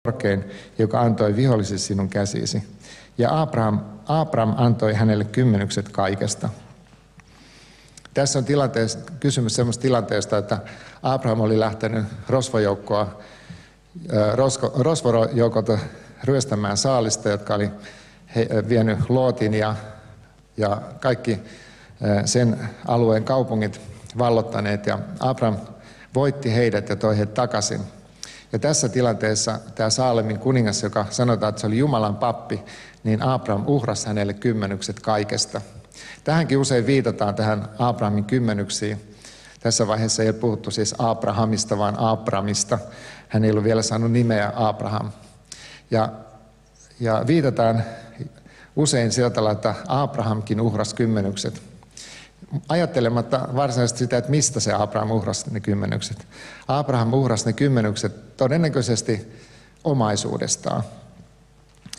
korkein, joka antoi vihollisesi sinun käsisi. Ja Abraham antoi hänelle kymmenykset kaikesta. Tässä on kysymys sellaisesta tilanteesta, että Abraham oli lähtenyt rosvojoukolta ryöstämään saalista, jotka oli vienyt Lootin ja kaikki sen alueen kaupungit vallottaneet. Ja Abraham voitti heidät ja toi heidät takaisin. Ja tässä tilanteessa tämä Saalemin kuningas, joka sanotaan, että se oli Jumalan pappi, niin Abraham uhrasi hänelle kymmenykset kaikesta. Tähänkin usein viitataan tähän Abrahamin kymmenyksiin. Tässä vaiheessa ei ole puhuttu siis Abrahamista, vaan Abramista. Hän ei ollut vielä saanut nimeä Abraham. Ja viitataan usein sillä tavalla, että Abrahamkin uhrasi kymmenykset. Ajattelematta varsinaisesti sitä, että mistä se Abraham uhrasi ne kymmenykset. Abraham uhrasi ne kymmenykset todennäköisesti omaisuudestaan.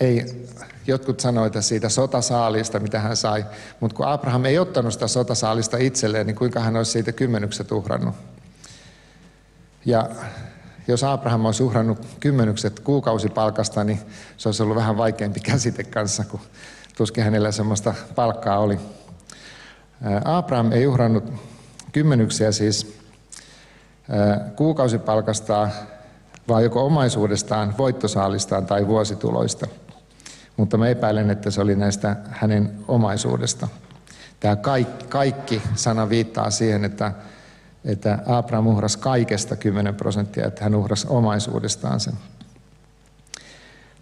Ei, jotkut sanoivat siitä sotasaalista, mitä hän sai, mutta kun Abraham ei ottanut sitä sotasaalista itselleen, niin kuinka hän olisi siitä kymmenykset uhrannut. Ja jos Abraham olisi uhrannut kymmenykset kuukausipalkasta, niin se olisi ollut vähän vaikeampi käsite kanssa, kun tuskin hänellä sellaista palkkaa oli. Abraham ei uhrannut kymmenyksiä siis kuukausipalkastaan, vaan joko omaisuudestaan, voittosaalistaan tai vuosituloista. Mutta mä epäilen, että se oli näistä hänen omaisuudesta. Tämä kaikki sana viittaa siihen, että Abraham uhrasi kaikesta 10%, että hän uhrasi omaisuudestaan sen.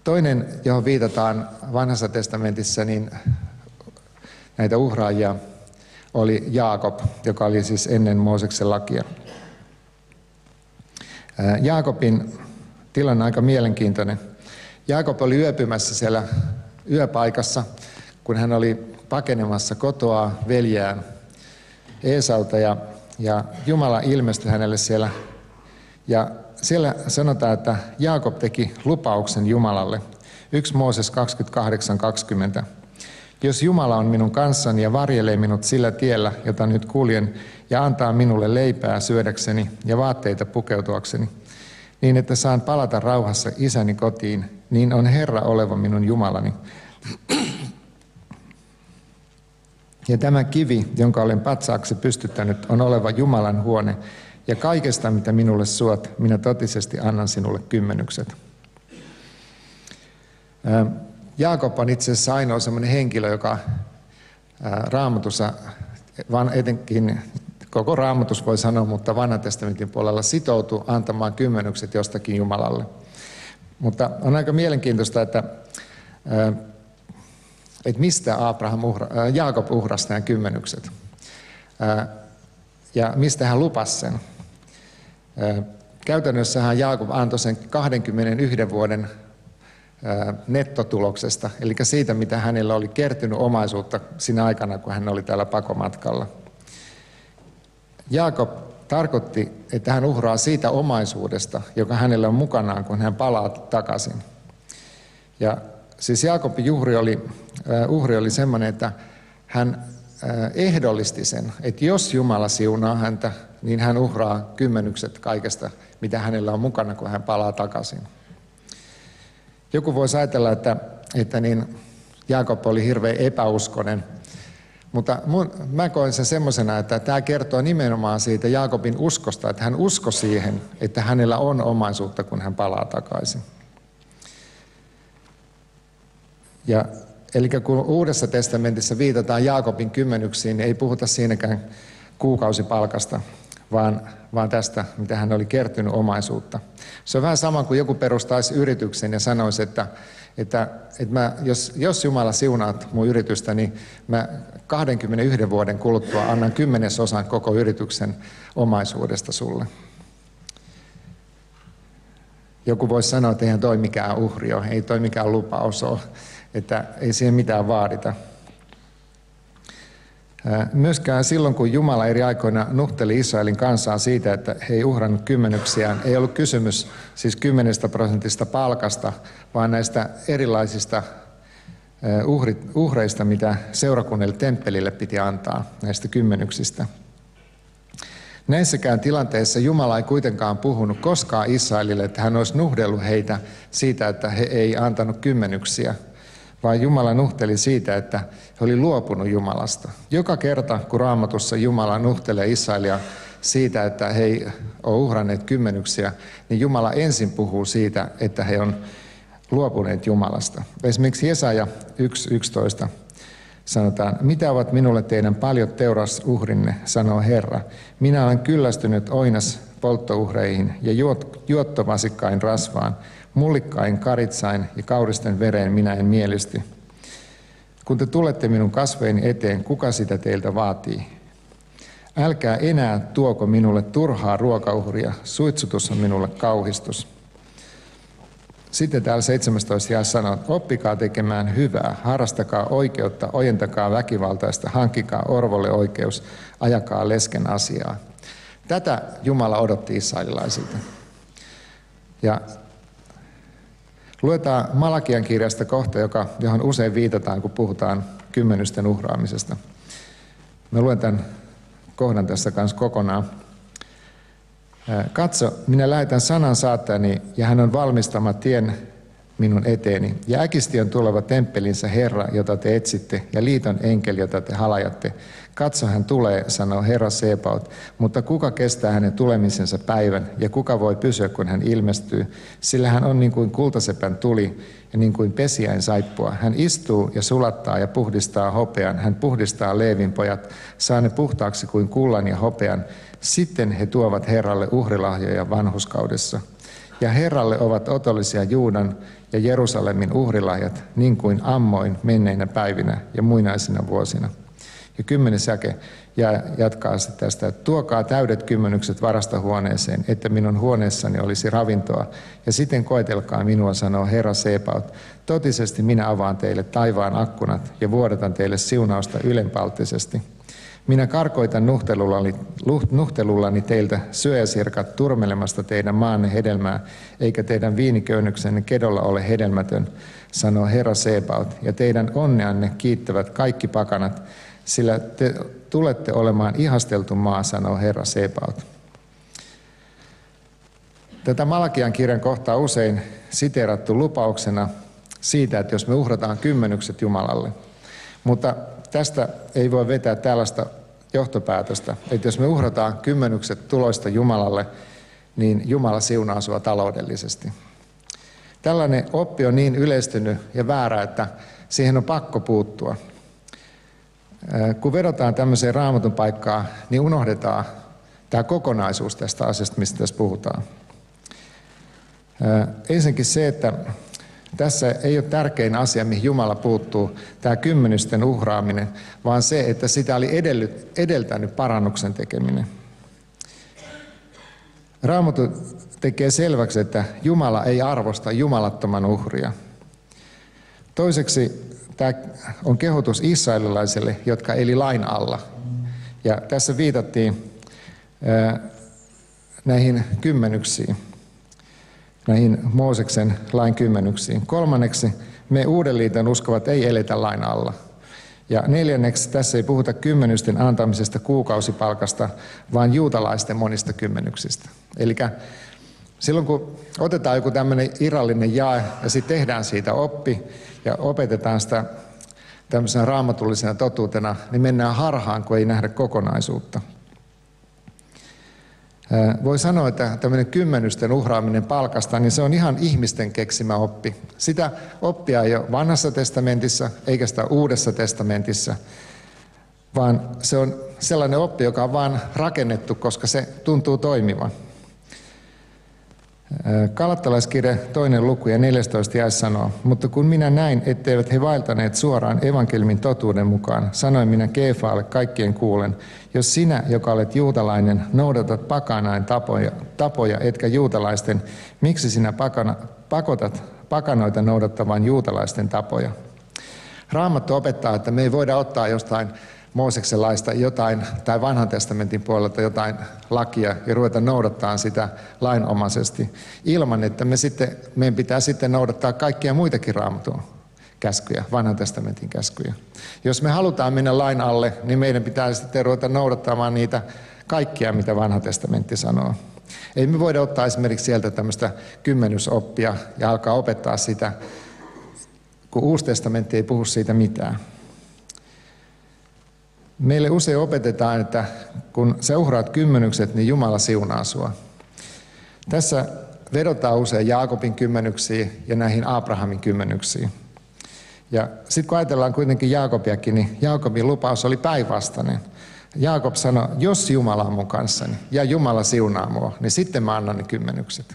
Toinen, johon viitataan Vanhassa testamentissa, niin näitä uhraajia oli Jaakob, joka oli siis ennen Mooseksen lakia. Jaakobin tilanne on aika mielenkiintoinen. Jaakob oli yöpymässä siellä yöpaikassa, kun hän oli pakenemassa kotoa veljään Eesalta ja Jumala ilmestyi hänelle siellä. Ja siellä sanotaan, että Jaakob teki lupauksen Jumalalle. 1 Mooses 28:20. Jos Jumala on minun kanssani ja varjelee minut sillä tiellä, jota nyt kuljen, ja antaa minulle leipää syödäkseni ja vaatteita pukeutuakseni, niin että saan palata rauhassa isäni kotiin, niin on Herra oleva minun Jumalani. Ja tämä kivi, jonka olen patsaaksi pystyttänyt, on oleva Jumalan huone, ja kaikesta, mitä minulle suot, minä totisesti annan sinulle kymmenykset. Jaakob on itse asiassa ainoa sellainen henkilö, joka Raamatussa, etenkin koko Raamatus voi sanoa, mutta Vanhan testamentin puolella sitoutui antamaan kymmenykset jostakin Jumalalle. Mutta on aika mielenkiintoista, että mistä Jaakob uhrasi nämä kymmenykset ja mistä hän lupasi sen. Käytännössähän Jaakob antoi sen 21 vuoden nettotuloksesta, eli siitä, mitä hänellä oli kertynyt omaisuutta siinä aikana, kun hän oli täällä pakomatkalla. Jaakob tarkoitti, että hän uhraa siitä omaisuudesta, joka hänellä on mukanaan, kun hän palaa takaisin. Ja siis Jaakobin uhri oli semmoinen, että hän ehdollisti sen, että jos Jumala siunaa häntä, niin hän uhraa kymmenykset kaikesta, mitä hänellä on mukana, kun hän palaa takaisin. Joku voisi ajatella, että niin Jaakob oli hirveän epäuskonen, mutta mä koen sen semmoisena, että tämä kertoo nimenomaan siitä Jaakobin uskosta, että hän uskoi siihen, että hänellä on omaisuutta, kun hän palaa takaisin. Eli kun Uudessa testamentissa viitataan Jaakobin kymmenyksiin, niin ei puhuta siinäkään kuukausipalkasta, vaan tästä, mitä hän oli kertynyt omaisuutta. Se on vähän sama kuin joku perustaisi yrityksen ja sanoisi, että jos Jumala siunaat mun yritystä, niin mä 21 vuoden kuluttua annan 10% koko yrityksen omaisuudesta sulle. Joku voisi sanoa, että eihän toi mikään uhri ole, ei toi mikään lupaus ole, että ei siihen mitään vaadita. Myöskään silloin, kun Jumala eri aikoina nuhteli Israelin kansaa siitä, että he ei uhrannut kymmenyksiään, ei ollut kysymys siis 10% palkasta, vaan näistä erilaisista uhreista, mitä seurakunnille temppelille piti antaa, näistä kymmenyksistä. Näissäkään tilanteissa Jumala ei kuitenkaan puhunut koskaan Israelille, että hän olisi nuhdellut heitä siitä, että he ei antanut kymmenyksiä, vaan Jumala nuhteli siitä, että he oli luopunut Jumalasta. Joka kerta, kun Raamatussa Jumala nuhtelee Israelia siitä, että he ei ole uhranneet kymmenyksiä, niin Jumala ensin puhuu siitä, että he on luopuneet Jumalasta. Esimerkiksi Jesaja 1:11 sanotaan, mitä ovat minulle teidän paljot teurasuhrinne, sanoo Herra. Minä olen kyllästynyt oinas polttouhreihin ja juottovasikkain rasvaan, mullikkain, karitsain ja kauristen vereen minä en mielisty. Kun te tulette minun kasvojeni eteen, kuka sitä teiltä vaatii? Älkää enää tuoko minulle turhaa ruokauhria, suitsutus on minulle kauhistus. Sitten täällä 17 jae sanoo, oppikaa tekemään hyvää, harrastakaa oikeutta, ojentakaa väkivaltaista, hankkikaa orvolle oikeus, ajakaa lesken asiaa. Tätä Jumala odotti israelilaisilta. Ja luetaan Malakian kirjasta kohta, johon usein viitataan, kun puhutaan kymmenysten uhraamisesta. Mä luen tämän kohdan tässä kanssa kokonaan. Katso, minä lähetän sanan saattajani, ja hän on valmistama tien minun eteeni. Ja äkisti on tuleva temppelinsä Herra, jota te etsitte, ja liiton enkeli, jota te halajatte. Katso, hän tulee, sanoo Herra Sebaot, mutta kuka kestää hänen tulemisensa päivän, ja kuka voi pysyä, kun hän ilmestyy? Sillä hän on niin kuin kultasepän tuli, ja niin kuin pesiäin saippua. Hän istuu ja sulattaa ja puhdistaa hopean. Hän puhdistaa Leevin pojat, saa ne puhtaaksi kuin kullan ja hopean. Sitten he tuovat Herralle uhrilahjoja vanhurskaudessa. Ja Herralle ovat otollisia Juudan ja Jerusalemin uhrilahjat, niin kuin ammoin menneinä päivinä ja muinaisina vuosina. Ja 10. jae jatkaa sitten tästä, että tuokaa täydet kymmenykset varastohuoneeseen, että minun huoneessani olisi ravintoa. Ja sitten koetelkaa minua, sanoo Herra Sebaot. Totisesti minä avaan teille taivaan akkunat ja vuodatan teille siunausta ylenpalttisesti. Minä karkoitan nuhtelullani teiltä syöjäsirkat turmelemasta teidän maanne hedelmää, eikä teidän viiniköynnöksenne kedolla ole hedelmätön, sanoo Herra Sebaot, ja teidän onneanne kiittävät kaikki pakanat, sillä te tulette olemaan ihasteltu maa, sanoo Herra Sebaot. Tätä Malakian kirjan kohtaa usein siteerattu lupauksena siitä, että jos me uhrataan kymmenykset Jumalalle, mutta tästä ei voi vetää tällaista johtopäätöstä, että jos me uhrataan kymmenykset tuloista Jumalalle, niin Jumala siunaa sua taloudellisesti. Tällainen oppi on niin yleistynyt ja väärä, että siihen on pakko puuttua. Kun vedotaan tämmöiseen Raamatun paikkaan, niin unohdetaan tämä kokonaisuus tästä asiasta, mistä tässä puhutaan. Ensinnäkin se, että tässä ei ole tärkein asia, mihin Jumala puuttuu, tämä kymmenysten uhraaminen, vaan se, että sitä oli edeltänyt parannuksen tekeminen. Raamattu tekee selväksi, että Jumala ei arvosta jumalattoman uhria. Toiseksi tämä on kehotus israelilaisille, jotka eli lain alla. Ja tässä viitattiin näihin kymmenyksiin. Näihin Mooseksen lain kymmenyksiin. Kolmanneksi, me Uuden liiton uskovat ei eletä lain alla. Ja neljänneksi, tässä ei puhuta kymmenysten antamisesta kuukausipalkasta, vaan juutalaisten monista kymmenyksistä. Eli silloin kun otetaan joku tämmöinen irrallinen jae ja sitten tehdään siitä oppi ja opetetaan sitä tämmöisenä raamatullisena totuutena, niin mennään harhaan, kun ei nähdä kokonaisuutta. Voi sanoa, että tämmöinen kymmenysten uhraaminen palkasta, niin se on ihan ihmisten keksimä oppi. Sitä oppia ei ole Vanhassa testamentissa, eikä sitä Uudessa testamentissa, vaan se on sellainen oppi, joka on vaan rakennettu, koska se tuntuu toimivan. Galattalaiskirja 2. luku ja 14 jae sanoo, mutta kun minä näin, etteivät he vaeltaneet suoraan evankeliumin totuuden mukaan, sanoin minä Keefaalle kaikkien kuulen, jos sinä, joka olet juutalainen, noudatat pakanain tapoja etkä juutalaisten, miksi sinä pakotat pakanoita noudattamaan juutalaisten tapoja? Raamattu opettaa, että me ei voida ottaa jostain Mooseksen laista jotain, tai vanhan testamentin puolelta jotain lakia ja ruveta noudattaa sitä lainomaisesti, ilman että meidän pitää sitten noudattaa kaikkia muitakin Raamatun käskyjä, vanhan testamentin käskyjä. Jos me halutaan mennä lain alle, niin meidän pitää sitten ruveta noudattamaan niitä kaikkia, mitä vanha testamentti sanoo. Ei me voida ottaa esimerkiksi sieltä tämmöistä kymmenysoppia ja alkaa opettaa sitä, kun Uusi testamentti ei puhu siitä mitään. Meille usein opetetaan, että kun sä uhraat kymmenykset, niin Jumala siunaa sua. Tässä vedotaan usein Jaakobin kymmenyksiin ja näihin Abrahamin kymmenyksiin. Ja sitten kun ajatellaan kuitenkin Jaakobiakin, niin Jaakobin lupaus oli päinvastainen. Jaakob sanoi, jos Jumala on mun kanssani ja Jumala siunaa mua, niin sitten mä annan ne kymmenykset.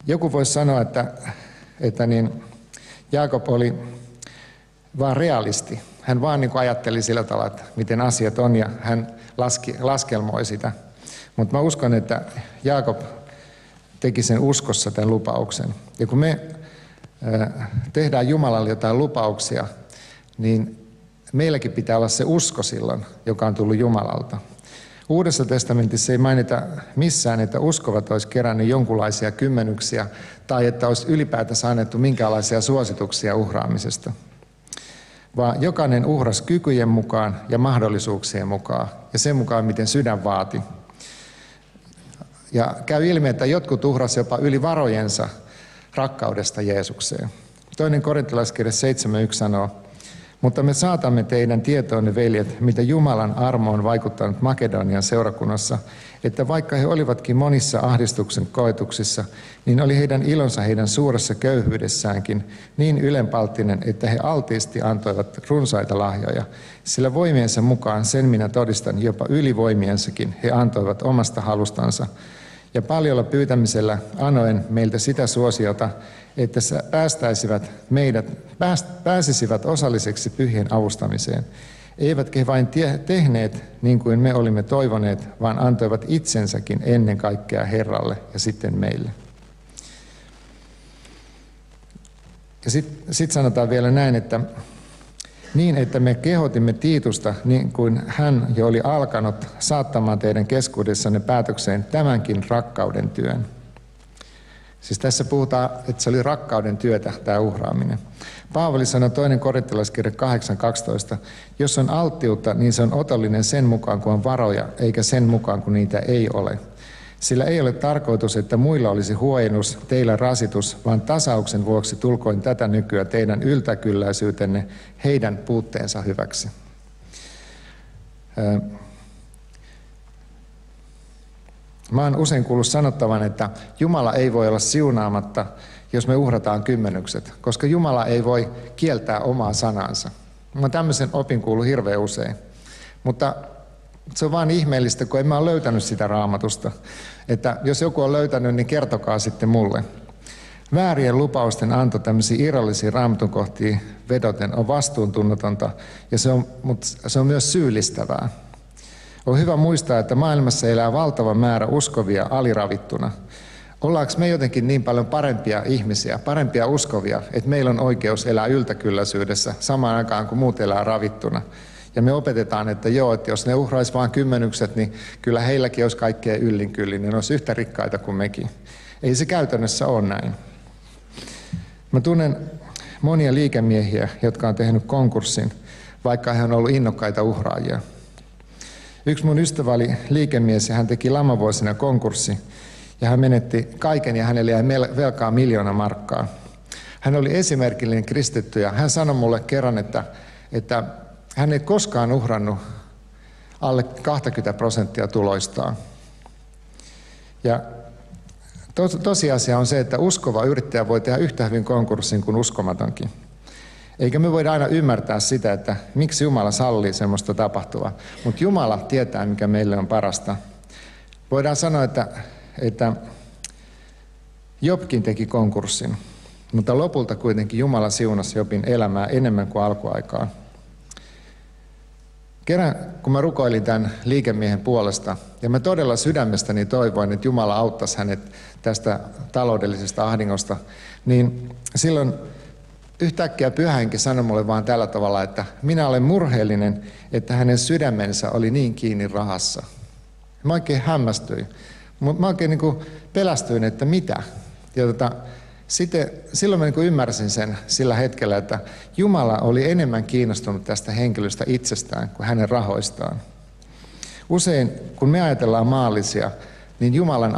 Joku voisi sanoa, että Jaakob oli vaan realisti. Hän vaan niin kuin ajatteli sillä tavalla, että miten asiat on, ja hän laskelmoi sitä. Mutta mä uskon, että Jaakob teki sen uskossa tämän lupauksen. Ja kun me tehdään Jumalalle jotain lupauksia, niin meilläkin pitää olla se usko silloin, joka on tullut Jumalalta. Uudessa testamentissa ei mainita missään, että uskovat olisi kerännyt jonkunlaisia kymmenyksiä tai että olisi ylipäätänsä annettu minkälaisia suosituksia uhraamisesta. Vaan jokainen uhrasi kykyjen mukaan ja mahdollisuuksien mukaan ja sen mukaan, miten sydän vaati. Ja käy ilmi, että jotkut uhrasi jopa yli varojensa rakkaudesta Jeesukseen. 2. Korintalaiskirja 7.1 sanoo, mutta me saatamme teidän tietoonne, veljet, mitä Jumalan armo on vaikuttanut Makedonian seurakunnassa, että vaikka he olivatkin monissa ahdistuksen koetuksissa, niin oli heidän ilonsa heidän suuressa köyhyydessäänkin niin ylenpalttinen, että he altiisti antoivat runsaita lahjoja. Sillä voimiensa mukaan, sen minä todistan, jopa ylivoimiensakin he antoivat omasta halustansa. Ja paljolla pyytämisellä anoen meiltä sitä suosiota, että pääsisivät osalliseksi pyhien avustamiseen. Eivätkä he vain tehneet niin kuin me olimme toivoneet, vaan antoivat itsensäkin ennen kaikkea Herralle ja sitten meille. Ja sitten sanotaan vielä näin, että niin, että me kehotimme Tiitusta, niin kuin hän jo oli alkanut saattamaan teidän keskuudessanne päätökseen tämänkin rakkauden työn. Siis tässä puhutaan, että se oli rakkauden työtä, tämä uhraaminen. Paavali sanoi 2. Korintalaiskirja 8.12, jos on alttiutta, niin se on otollinen sen mukaan, kun on varoja, eikä sen mukaan, kun niitä ei ole. Sillä ei ole tarkoitus, että muilla olisi huojennus, teillä rasitus, vaan tasauksen vuoksi tulkoin tätä nykyä teidän yltäkylläisyytenne heidän puutteensa hyväksi. Mä oon usein kuullut sanottavan, että Jumala ei voi olla siunaamatta, jos me uhrataan kymmenykset, koska Jumala ei voi kieltää omaa sanansa. Mä oon tämmöisen opin kuullut hirveän usein. Mutta se on vaan ihmeellistä, kun en mä ole löytänyt sitä Raamatusta. Että jos joku on löytänyt, niin kertokaa sitten mulle. Väärien lupausten anto tämmöisiin irrallisiin Raamatun kohtiin vedoten on vastuuntunnotonta, ja se on myös syyllistävää. On hyvä muistaa, että maailmassa elää valtava määrä uskovia aliravittuna. Ollaanko me jotenkin niin paljon parempia ihmisiä, parempia uskovia, että meillä on oikeus elää yltäkylläisyydessä samaan aikaan, kun muut elää ravittuna? Ja me opetetaan, että joo, että jos ne uhraisi vain kymmenykset, niin kyllä heilläkin olisi kaikkea yllinkyllin, ne olisi yhtä rikkaita kuin mekin. Ei se käytännössä ole näin. Mä tunnen monia liikemiehiä, jotka on tehnyt konkurssin, vaikka he on ollut innokkaita uhraajia. Yksi mun ystävä oli liikemies ja hän teki lamavuosina konkurssi ja hän menetti kaiken ja hänelle jäi velkaa 1 000 000 markkaa. Hän oli esimerkillinen kristitty ja hän sanoi mulle kerran, että hän ei koskaan uhrannut alle 20% tuloistaan. Ja tosiasia on se, että uskova yrittäjä voi tehdä yhtä hyvin konkurssin kuin uskomatonkin. Eikä me voida aina ymmärtää sitä, että miksi Jumala sallii semmoista tapahtuvaa. Mutta Jumala tietää, mikä meille on parasta. Voidaan sanoa, että Jobkin teki konkurssin, mutta lopulta kuitenkin Jumala siunasi Jobin elämää enemmän kuin alkuaikaan. Kerran, kun mä rukoilin tämän liikemiehen puolesta, ja mä todella sydämestäni toivoin, että Jumala auttaisi hänet tästä taloudellisesta ahdingosta, niin silloin yhtäkkiä Pyhä Henki sanoi mulle vaan tällä tavalla, että minä olen murheellinen, että hänen sydämensä oli niin kiinni rahassa. Mä oikein hämmästyin. Mä oikein niin kuin pelästyin, että mitä. silloin mä ymmärsin sen sillä hetkellä, että Jumala oli enemmän kiinnostunut tästä henkilöstä itsestään kuin hänen rahoistaan. Usein, kun me ajatellaan maallisia, niin Jumalan